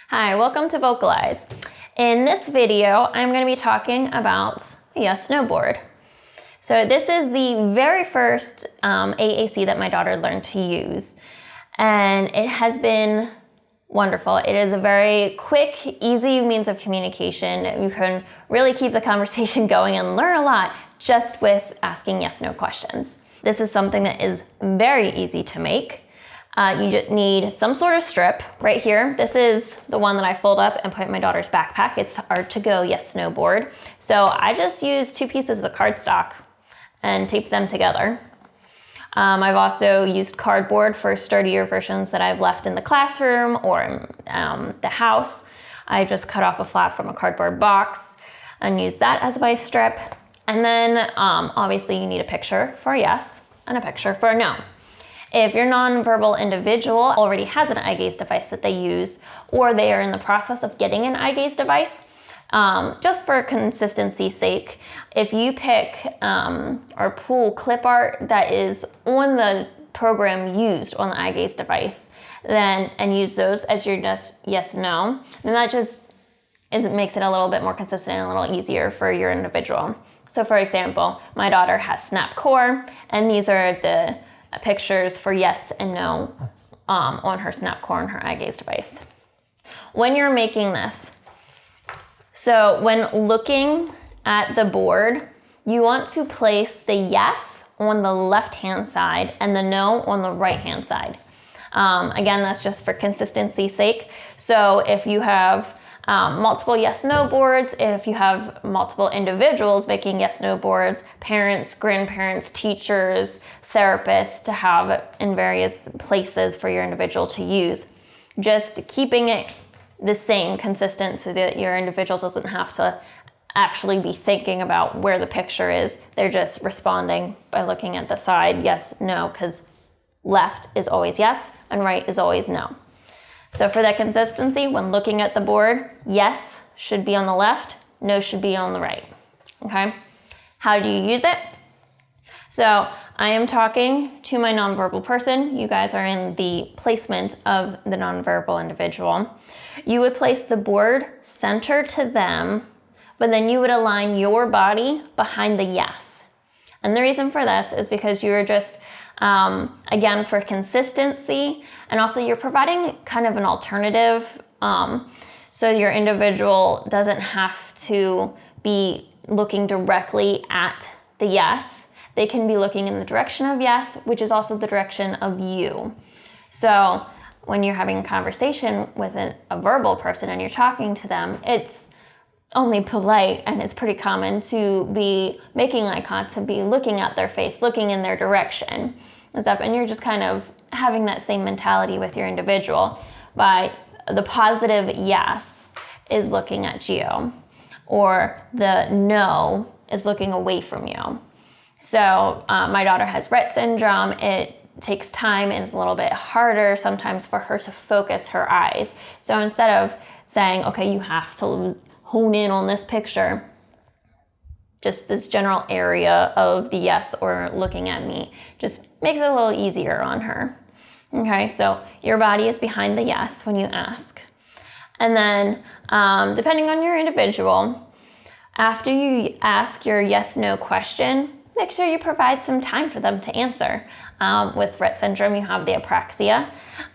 Hi, welcome to Vocalize. In this video, I'm going to be talking about a yes/no board. So this is the very first AAC that my daughter learned to use, and it has been wonderful. It is a very quick, easy means of communication. You can really keep the conversation going and learn a lot just with asking yes/no questions. This is something that is very easy to make. You just need some sort of strip right here. This is the one that I fold up and put in my daughter's backpack. It's our to-go yes/no board. So I just use 2 pieces of cardstock and tape them together. I've also used cardboard for sturdier versions that I've left in the classroom or in the house. I just cut off a flap from a cardboard box and use that as my strip. And then obviously you need a picture for a yes and a picture for a no. If your nonverbal individual already has an eye gaze device that they use, or they are in the process of getting an eye gaze device, just for consistency's sake, if you pick or pull clip art that is on the program used on the eye gaze device, and use those as your yes/no, then that just makes it a little bit more consistent and a little easier for your individual. So for example, my daughter has Snap Core, and these are the pictures for yes and no on her Snap Core and her eye gaze device. When you're making this, so when looking at the board, you want to place the yes on the left-hand side and the no on the right-hand side. Again, that's just for consistency's sake. So if you have multiple yes/no boards, if you have multiple individuals making yes/no boards, parents, grandparents, teachers, therapists to have in various places for your individual to use, just keeping it the same, consistent, so that your individual doesn't have to actually be thinking about where the picture is. They're just responding by looking at the side, yes, no, because left is always yes and right is always no. So for that consistency, when looking at the board, yes should be on the left, no should be on the right, okay? How do you use it? So I am talking to my nonverbal person. You guys are in the placement of the nonverbal individual. You would place the board center to them, but then you would align your body behind the yes. And the reason for this is because you're just, again, for consistency, and also you're providing kind of an alternative, so your individual doesn't have to be looking directly at the yes. They can be looking in the direction of yes, which is also the direction of you. So when you're having a conversation with a verbal person and you're talking to them, it's only polite and it's pretty common to be making eye contact, to be looking at their face, looking in their direction and stuff. And you're just kind of having that same mentality with your individual by the positive yes is looking at you, or the no is looking away from you. So my daughter has Rett syndrome. It takes time and it's a little bit harder sometimes for her to focus her eyes. So instead of saying, okay, you have to hone in on this picture, just this general area of the yes or looking at me just makes it a little easier on her. Okay, so your body is behind the yes when you ask. And then depending on your individual, after you ask your yes/no question, make sure you provide some time for them to answer. With Rett syndrome, you have the apraxia.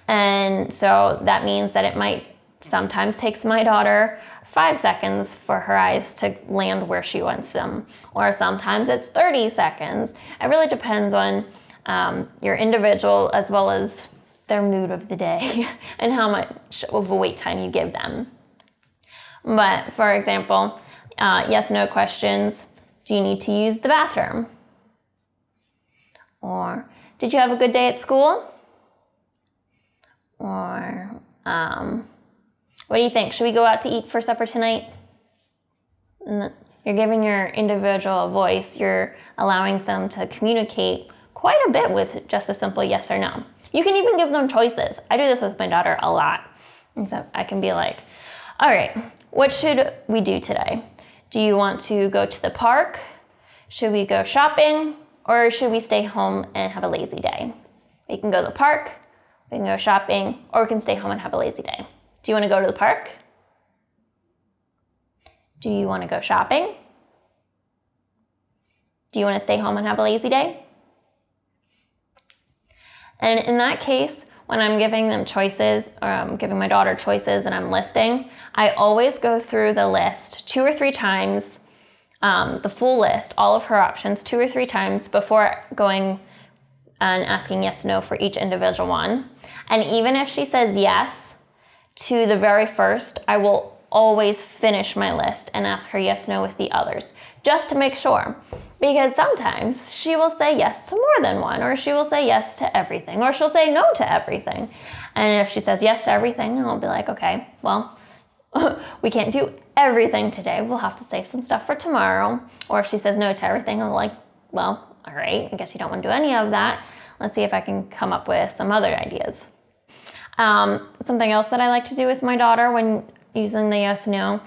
And so that means that it might sometimes takes my daughter 5 seconds for her eyes to land where she wants them. Or sometimes it's 30 seconds. It really depends on your individual as well as their mood of the day and how much of a wait time you give them. But for example, yes/no questions. Do you need to use the bathroom? Or did you have a good day at school? Or what do you think? Should we go out to eat for supper tonight? And you're giving your individual a voice. You're allowing them to communicate quite a bit with just a simple yes or no. You can even give them choices. I do this with my daughter a lot. And so I can be like, all right, what should we do today? Do you want to go to the park? Should we go shopping? Or should we stay home and have a lazy day? We can go to the park, we can go shopping, or we can stay home and have a lazy day. Do you want to go to the park? Do you want to go shopping? Do you want to stay home and have a lazy day? And in that case, when I'm giving them choices, or I'm giving my daughter choices and I'm listing, I always go through the list 2 or 3 times, the full list, all of her options 2 or 3 times before going and asking yes, no for each individual one. And even if she says yes to the very first, I will always finish my list and ask her yes, no with the others, just to make sure. Because sometimes she will say yes to more than one, or she will say yes to everything, or she'll say no to everything. And if she says yes to everything, I'll be like, okay, well, we can't do everything today. We'll have to save some stuff for tomorrow. Or if she says no to everything, I'm like, well, all right, I guess you don't want to do any of that. Let's see if I can come up with some other ideas. Something else that I like to do with my daughter when using the yes, no,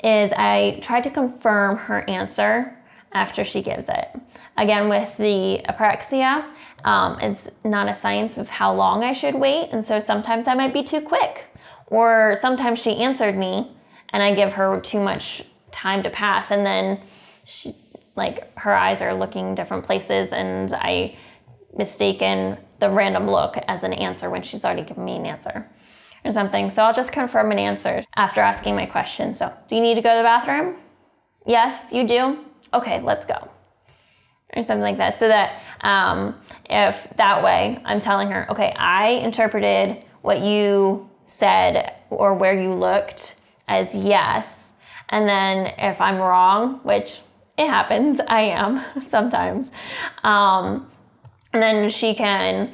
is I try to confirm her answer after she gives it. Again, with the apraxia, it's not a science of how long I should wait, and so sometimes I might be too quick. Or sometimes she answered me and I give her too much time to pass, and then she, like, her eyes are looking different places and I mistaken the random look as an answer when she's already given me an answer or something. So I'll just confirm an answer after asking my question. So, do you need to go to the bathroom? Yes, you do? Okay, let's go. Or something like that. So that if that way I'm telling her, okay, I interpreted what you said or where you looked as yes. And then if I'm wrong, which it happens, I am sometimes, and then she can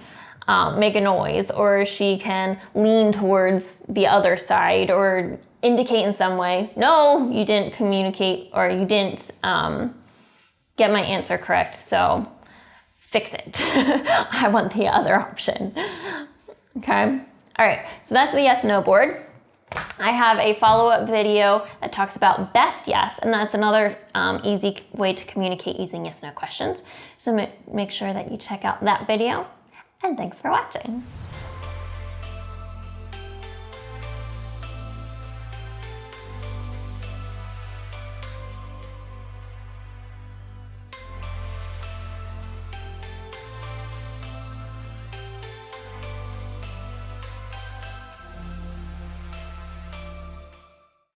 make a noise, or she can lean towards the other side or indicate in some way, no, you didn't communicate, or you didn't get my answer correct, so fix it. I want the other option. Okay. All right, so that's the yes, no board. I have a follow-up video that talks about best yes, and that's another easy way to communicate using yes, no questions. So make sure that you check out that video, and thanks for watching.